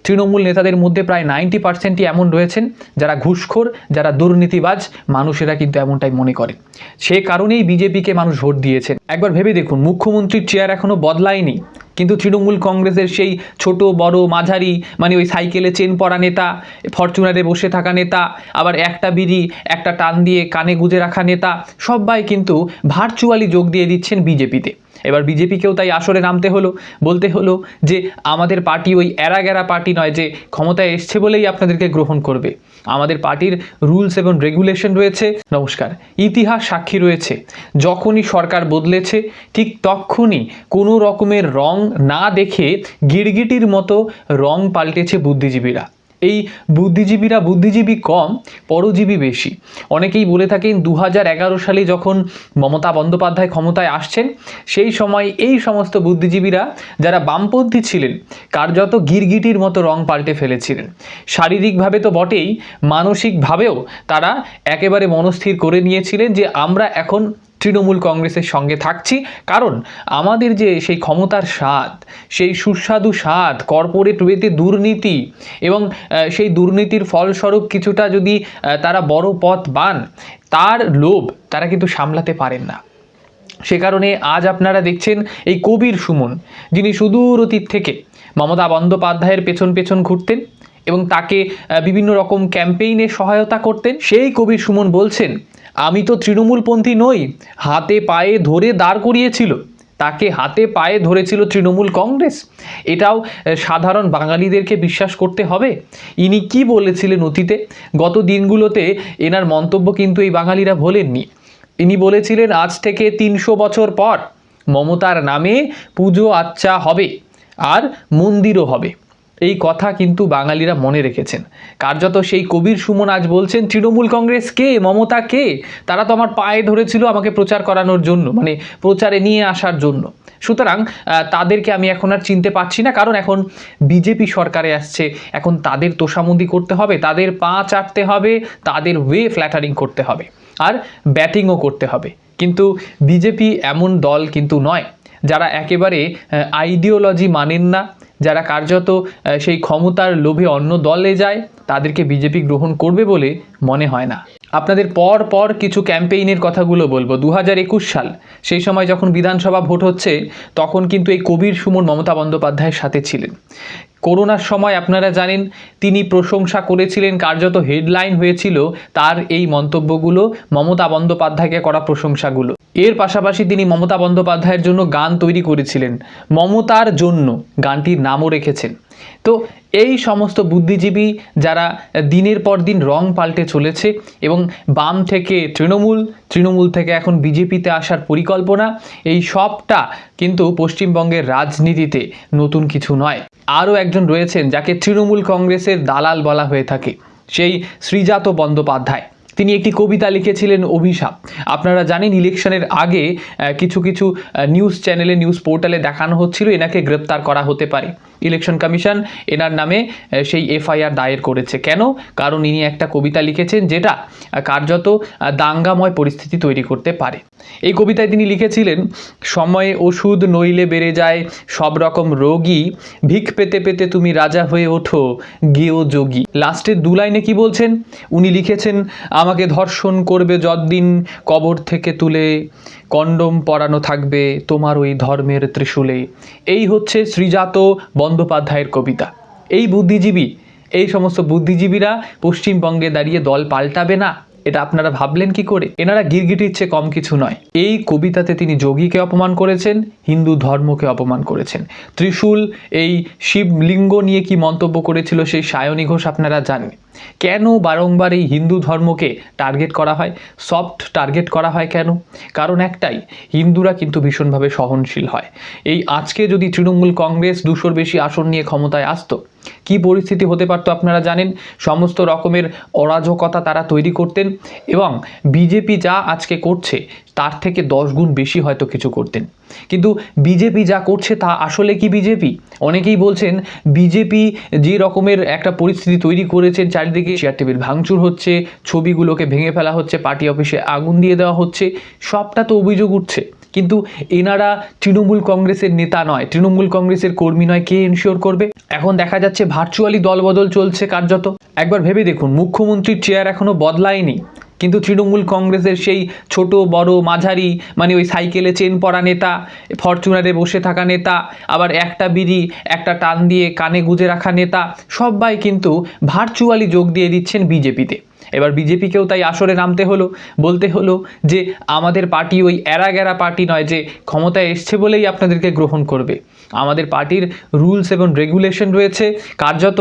তৃণমূল নেতাদের মধ্যে প্রায় 90%ই এমন রয়েছেন যারা ঘুষখোর, যারা দুর্নীতিবাজ, মানুষেরা কিন্তু এমনটাই মনে করে। সে কারণেই বিজেপিকে মানুষ ভোট দিয়েছেন। একবার ভেবে দেখুন, মুখ্যমন্ত্রীর চেয়ার এখনো বদলায়নি, কিন্তু তৃণমূল কংগ্রেসের সেই ছোট বড় মাঝারি, মানে ওই সাইকেলে চেন পরা নেতা, ফরচুনারে বসে থাকা নেতা, আবার একটা বিড়ি একটা টান দিয়ে কানে গুঁজে রাখা নেতা, সবাই কিন্তু ভার্চুয়ালি যোগ দিয়ে দিচ্ছেন বিজেপিতে। এবার বিজেপিকেও তাই আসরে নামতে হলো, বলতে হলো যে আমাদের পার্টি ওই এরা পার্টি নয় যে ক্ষমতায় এসছে বলেই আপনাদেরকে গ্রহণ করবে। আমাদের পার্টির রুলস এবং রেগুলেশন রয়েছে। নমস্কার, ইতিহাস সাক্ষী রয়েছে, যখনই সরকার বদলেছে ঠিক তখনই কোনো রকমের রং না দেখে গিরগিটির মতো রং পাল্টেছে বুদ্ধিজীবীরা। এই বুদ্ধিজীবী কম, পরজীবী বেশি। অনেকেই বলে থাকেন 2011 সালে যখন মমতা বন্দ্যোপাধ্যায় ক্ষমতায় আসছেন, সেই সময় এই সমস্ত বুদ্ধিজীবীরা যারা বামপন্থী ছিলেন কার্যত গিরগিটির মতো রং পাল্টে ফেলেছিলেন। শারীরিকভাবে তো বটেই, মানসিকভাবেও তারা একেবারে মনস্থির করে নিয়েছিলেন যে আমরা এখন তৃণমূল কংগ্রেসের সঙ্গে থাকছি, কারণ আমাদের যে সেই ক্ষমতার স্বাদ, সেই সুস্বাদু স্বাদ, কর্পোরেট ওয়েতে দুর্নীতি এবং সেই দুর্নীতির ফলস্বরূপ কিছুটা যদি তারা বড় পথ পান, তার লোভ তারা কিন্তু সামলাতে পারেন না। সে কারণে আজ আপনারা দেখছেন এই কবির সুমন, যিনি সুদূর অতীত থেকে মমতা বন্দ্যোপাধ্যায়ের পেছন ঘুরতেন এবং তাকে বিভিন্ন রকম ক্যাম্পেইনে সহায়তা করতেন, সেই কবির সুমন বলছেন আমি তো তৃণমূলপন্থী নই, হাতে পায়ে ধরে দাঁড় করিয়েছিল, তাকে হাতে পায়ে ধরেছিল তৃণমূল কংগ্রেস। এটাও সাধারণ বাঙালিদেরকে বিশ্বাস করতে হবে? ইনি কি বলেছিলেন অতীতে? গত দিনগুলোতে এনার মন্তব্য কিন্তু এই বাঙালিরা ভোলেননি। ইনি বলেছিলেন আজ থেকে 300 বছর পর মমতার নামে পুজো আচ্চা হবে আর মন্দিরও হবে। এই কথা কিন্তু বাঙালিরা মনে রেখেছেন। কার্যত সেই কবির সুমন আজ বলছেন তৃণমূল কংগ্রেস কে, মমতা কে? তারা তো আমার পায়ে ধরেছিল আমাকে প্রচার করানোর জন্য, মানে প্রচারে নিয়ে আসার জন্য। সুতরাং তাদেরকে আমি এখন আর চিনতে পারছি না, কারণ এখন বিজেপি সরকারে আসছে, এখন তাদের তোষামোদি করতে হবে, তাদের পা চাটতে হবে, তাদের ওয়ে ফ্ল্যাটারিং করতে হবে, আর ব্যাটিংও করতে হবে। কিন্তু বিজেপি এমন দল কিন্তু নয় যারা একেবারে আইডিওলজি মানেন না, যারা কার্যত সেই ক্ষমতার লোভে অন্য দলে যায়, তাদেরকে বিজেপি গ্রহণ করবে বলে মনে হয় না। আপনাদের পর কিছু ক্যাম্পেইনের কথাগুলো বলবো। 2021 সাল, সেই সময় যখন বিধানসভা ভোট হচ্ছে, তখন কিন্তু এই কবির সুমন মমতা বন্দ্যোপাধ্যায়ের সাথে ছিলেন। করোনার সময় আপনারা জানেন তিনি প্রশংসা করেছিলেন, কার্যত হেডলাইন হয়েছিল তার এই মন্তব্যগুলো, মমতা বন্দ্যোপাধ্যায়কে করা প্রশংসাগুলো। এর পাশাপাশি তিনি মমতা বন্দ্যোপাধ্যায়ের জন্য গান তৈরি করেছিলেন, মমতার জন্য গানটির নামও রেখেছেন। তো এই সমস্ত বুদ্ধিজীবী যারা দিনের পর দিন রং পাল্টে চলেছে এবং বাম থেকে তৃণমূল থেকে এখন বিজেপিতে আসার পরিকল্পনা, এই সবটা কিন্তু পশ্চিমবঙ্গের রাজনীতিতে নতুন কিছু নয়। আরও একজন রয়েছেন যাকে তৃণমূল কংগ্রেসের দালাল বলা হয়ে থাকে, সেই শ্রীজাত বন্দ্যোপাধ্যায়। তিনি একটি কবিতা লিখেছিলেন অভিশাপ। আপনারা জানেন ইলেকশনের আগে কিছু নিউজ চ্যানেলে, নিউজ পোর্টালে দেখানো হচ্ছিল এনাকে গ্রেপ্তার করা হতে পারে। ইলেকশন কমিশন এনার নামে সেই এফআইআর দায়ের করেছে। কেন? কারণ ইনি একটা কবিতা লিখেছেন যেটা কার্যত দাঙ্গাময় পরিস্থিতি তৈরি করতে পারে। এই কবিতায় তিনি লিখেছিলেন, সময়ে ওষুধ নইলে বেড়ে যায় সব রকম রোগী, ভিক পেতে পেতে তুমি রাজা হয়ে ওঠো গেও যোগী। লাস্টের 2 লাইনে কি বলছেন? উনি লিখেছেন, আমাকে ধর্ষণ করবে যতদিন কবর থেকে তুলে, কন্ডম পরানো থাকবে তোমার ওই ধর্মের ত্রিশূলে। এই হচ্ছে শ্রীজাত বন্দ্যোপাধ্যায়ের কবিতা। এই সমস্ত বুদ্ধিজীবীরা পশ্চিমবঙ্গে দাঁড়িয়ে দল পাল্টাবে না, এটা আপনারা ভাবলেন কি করে? এনারা গিরগিটির চেয়ে কম কিছু নয়। এই কবিতাতে তিনি যোগীকে অপমান করেছেন, হিন্দু ধর্মকে অপমান করেছেন। ত্রিশূল, এই শিবলিঙ্গ নিয়ে কি মন্তব্য করেছিল সেই সায়নী ঘোষ আপনারা জানেন। কেন বারংবার এই হিন্দু ধর্মকে টার্গেট করা হয়, সফট টার্গেট করা হয় কেন? কারণ একটাই, হিন্দুরা কিন্তু ভীষণভাবে সহনশীল হয়। এই আজকে যদি তৃণমূল কংগ্রেস 200-র বেশি আসন নিয়ে ক্ষমতায় আসতো, কি পরিস্থিতি হতে পারতো আপনারা জানেন। সমস্ত রকমের অরাজকতা তারা তৈরি করতেন এবং বিজেপি যা আজকে করছে তার থেকে 10 গুণ বেশি হয়তো কিছু করতেন। কিন্তু বিজেপি যা করছে তা আসলে কি বিজেপি? অনেকেই বলছেন বিজেপি যে রকমের একটা পরিস্থিতি তৈরি করেছেন, চারিদিকে চেয়ার টেবিল ভাঙচুর হচ্ছে, ছবিগুলোকে ভেঙে ফেলা হচ্ছে, পার্টি অফিসে আগুন দিয়ে দেওয়া হচ্ছে, সবটা তো অভিযোগ উঠছে। কিন্তু এনারা তৃণমূল কংগ্রেসের নেতা নয়, তৃণমূল কংগ্রেসের কর্মী নয়, কে এনশিওর করবে? এখন দেখা যাচ্ছে ভার্চুয়ালি দলবদল চলছে কার্যত। একবার ভেবে দেখুন, মুখ্যমন্ত্রীর চেয়ার এখনো বদলায়নি, কিন্তু তৃণমূল কংগ্রেসের সেই ছোট বড় মাঝারি, মানে ওই সাইকেলে চেন পরা নেতা, ফরচুনারে বসে থাকা নেতা, আবার একটা বিড়ি একটা টান দিয়ে কানে গুজে রাখা নেতা, সবাই কিন্তু ভার্চুয়ালি যোগ দিয়ে দিচ্ছেন বিজেপিতে। এবার বিজেপিকেও তাই আসরে নামতে হলো, বলতে হলো যে আমাদের পার্টি ওই এরা পার্টি নয় যে ক্ষমতায় এসছে বলেই আপনাদেরকে গ্রহণ করবে। আমাদের পার্টির রুলস এবং রেগুলেশন রয়েছে, কার্যত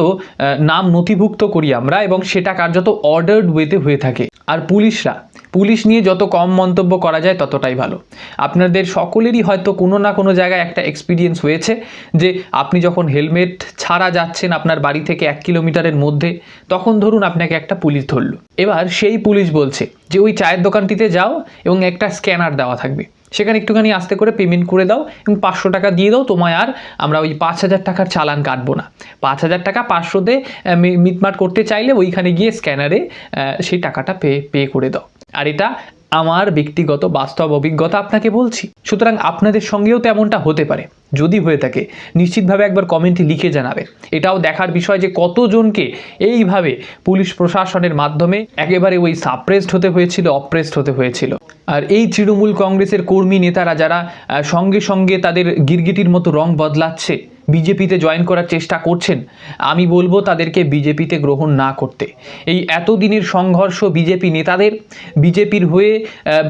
নাম নথিভুক্ত করি আমরা, এবং সেটা কার্যত অর্ডার্ড ওয়েতে হয়ে থাকে। আর পুলিশ নিয়ে যত কম মন্তব্য করা যায় ততটাই ভালো। আপনাদের সকলেরই হয়তো কোনো না কোনো জায়গায় একটা এক্সপিরিয়েন্স হয়েছে যে আপনি যখন হেলমেট ছাড়া যাচ্ছেন আপনার বাড়ি থেকে 1 কিলোমিটারের মধ্যে, তখন ধরুন আপনাকে একটা পুলিশ ধরলো। এবার সেই পুলিশ বলছে যে ওই চায়ের দোকানটিতে যাও এবং একটা স্ক্যানার দেওয়া থাকবে, সেখানে একটুখানি আস্তে করে পেমেন্ট করে দাও এবং 500 টাকা দিয়ে দাও, তোমায় আর আমরা ওই 5000 টাকার চালান কাটবো না। 5000 টাকা 500-তে মিটমাট করতে চাইলে ওইখানে গিয়ে স্ক্যানারে সেই টাকাটা পে করে দাও। আর এটা আমার ব্যক্তিগত বাস্তব অভিজ্ঞতা আপনাকে বলছি। সুতরাং আপনাদের সঙ্গেও তেমনটা হতে পারে। যদি হয়ে থাকে নিশ্চিতভাবে একবার কমেন্টে লিখে জানাবেন। এটাও দেখার বিষয় যে কতজনকে এইভাবে পুলিশ প্রশাসনের মাধ্যমে একেবারে ওই সাপ্রেসড হতে হয়েছিল, অপ্রেসড হতে হয়েছিল। আর এই তৃণমূল কংগ্রেসের কর্মী নেতারা যারা সঙ্গে সঙ্গে তাদের গিরগিটির মতো রং বদলাচ্ছে, বিজেপিতে জয়েন করার চেষ্টা করছেন, আমি বলবো তাদেরকে বিজেপিতে গ্রহণ না করতে। এই এতদিনের সংঘর্ষ বিজেপি নেতাদের, বিজেপির হয়ে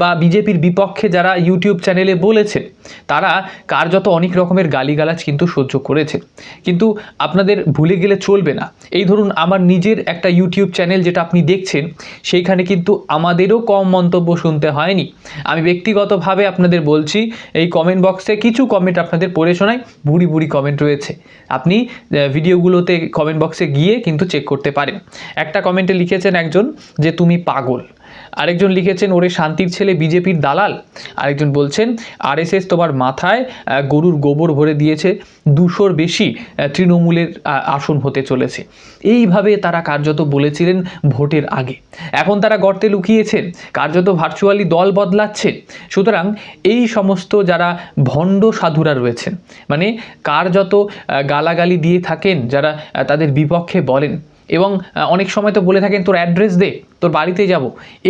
বা বিজেপির বিপক্ষে যারা ইউটিউব চ্যানেলে বলেছেন, তারা কার্যত অনেক রকমের গালিগালাজ কিন্তু সহ্য করেছে। কিন্তু আপনাদের ভুলে গেলে চলবে না, এই ধরুন আমার নিজের একটা ইউটিউব চ্যানেল যেটা আপনি দেখছেন, সেইখানে কিন্তু আমাদেরও কম মন্তব্য শুনতে হয়নি। আমি ব্যক্তিগতভাবে আপনাদের বলছি, এই কমেন্ট বক্সে কিছু কমেন্ট আপনাদের পড়ে শোনাই, ভুরি ভুরি কমেন্ট রয়েছে। আপনি ভিডিওগুলোতে কমেন্ট বক্সে গিয়ে কিন্তু চেক করতে পারেন। একটা কমেন্টে লিখেছেন একজন যে তুমি পাগল, আরেকজন লিখেছেন ওরে শান্তির ছেলে বিজেপির দালাল, আরেকজন বলছেন আরএসএস তোমার মাথায় গরুর গোবর ভরে দিয়েছে, 200-র বেশি তৃণমূলের আসন হতে চলেছে। এইভাবে তারা কার্যত বলেছিলেন ভোটের আগে। এখন তারা গর্তে লুকিয়েছেন, কার্যত ভার্চুয়ালি দল বদলাচ্ছেন। সুতরাং এই সমস্ত যারা ভণ্ড সাধুরা রয়েছেন, মানে কার্যত গালাগালি দিয়ে থাকেন, যারা তাদের বিপক্ষে বলেন এবং অনেক সময় তো বলে থাকেন তোর অ্যাড্রেস দে, তোর বাড়িতে যাব,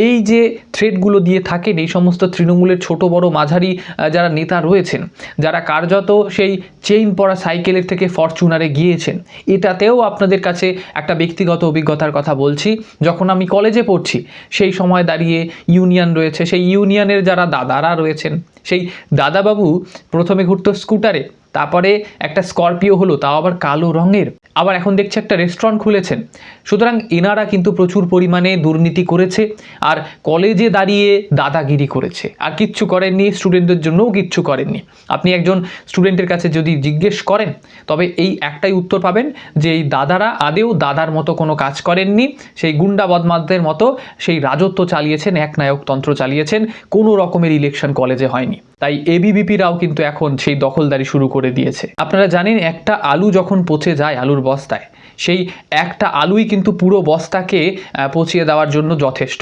এই যে থ্রেটগুলো দিয়ে থাকেন, এই সমস্ত তৃণমূলের ছোট বড় মাঝারি যারা নেতা রয়েছেন, যারা কার্যত সেই চেইন পরা সাইকেলের থেকে ফরচুনারে গিয়েছেন। এটাতেও আপনাদের কাছে একটা ব্যক্তিগত অভিজ্ঞতার কথা বলছি। যখন আমি কলেজে পড়ছি সেই সময় দাঁড়িয়ে ইউনিয়ন রয়েছে, সেই ইউনিয়নের যারা দাদারা রয়েছেন, সেই দাদাবাবু প্রথমে ঘুরতো স্কুটারে, তারপরে একটা স্করপিও হলো, তাও আবার কালো রঙের, আবার এখন দেখছি একটা রেস্টুরেন্ট খুলেছেন। সুতরাং এনারা কিন্তু প্রচুর পরিমাণে দুর্নীতি করেছে, আর কলেজে দাঁড়িয়ে দাদাগিরি করেছে, আর কিচ্ছু করেননি, স্টুডেন্টদের জন্যও কিচ্ছু করেননি। আপনি একজন স্টুডেন্টের কাছে যদি জিজ্ঞেস করেন, তবে এই একটাই উত্তর পাবেন যে এই দাদারা আদেও দাদার মতো কোনো কাজ করেননি, সেই গুন্ডা বদমাশদের মতো সেই রাজত্ব চালিয়েছেন, একনায়কতন্ত্র চালিয়েছেন, কোনো রকমের ইলেকশন কলেজে হয়নি। তাই এবিভিপিরাও কিন্তু এখন সেই দখলদারি শুরু করে দিয়েছে। আপনারা জানেন, একটা আলু যখন পচে যায় আলুর বস্তায়, সেই একটা আলুই কিন্তু পুরো বস্তাকে পচিয়ে দেওয়ার জন্য যথেষ্ট।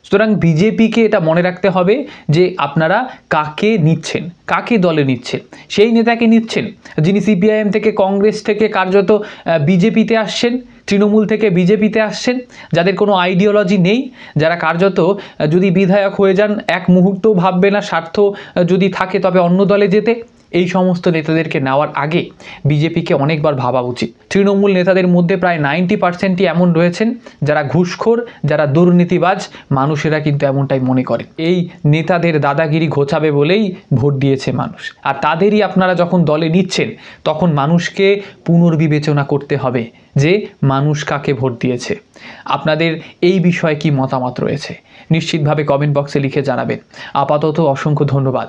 সুতরাং বিজেপিকে এটা মনে রাখতে হবে যে আপনারা কাকে নিচ্ছেন, কাকে দলে নিচ্ছেন। সেই নেতাকে নিচ্ছেন যিনি সিপিআইএম থেকে, কংগ্রেস থেকে কার্যত বিজেপিতে আসছেন, তৃণমূল থেকে বিজেপিতে আসছেন, যাদের কোনো আইডিওলজি নেই, যারা কার্যত যদি বিধায়ক হয়ে যান এক মুহূর্তও ভাববে না স্বার্থ যদি থাকে তবে অন্য দলে যেতে। এই সমস্ত নেতাদেরকে নেওয়ার আগে বিজেপিকে অনেকবার ভাবা উচিত। তৃণমূল নেতাদের মধ্যে প্রায় 90%ই এমন রয়েছেন যারা ঘুষখোর, যারা দুর্নীতিবাজ। মানুষেরা কিন্তু এমনটাই মনে করে, এই নেতাদের দাদাগিরি ঘোচাবে বলেই ভোট দিয়েছে মানুষ। আর তাদেরই আপনারা যখন দলে নিচ্ছেন, তখন মানুষকে পুনর্বিবেচনা করতে হবে যে মানুষ কাকে ভোট দিয়েছে। আপনাদের এই বিষয়ে কি মতামত রয়েছে নিশ্চিতভাবে কমেন্ট বক্সে লিখে জানাবেন। আপাতত অসংখ্য ধন্যবাদ।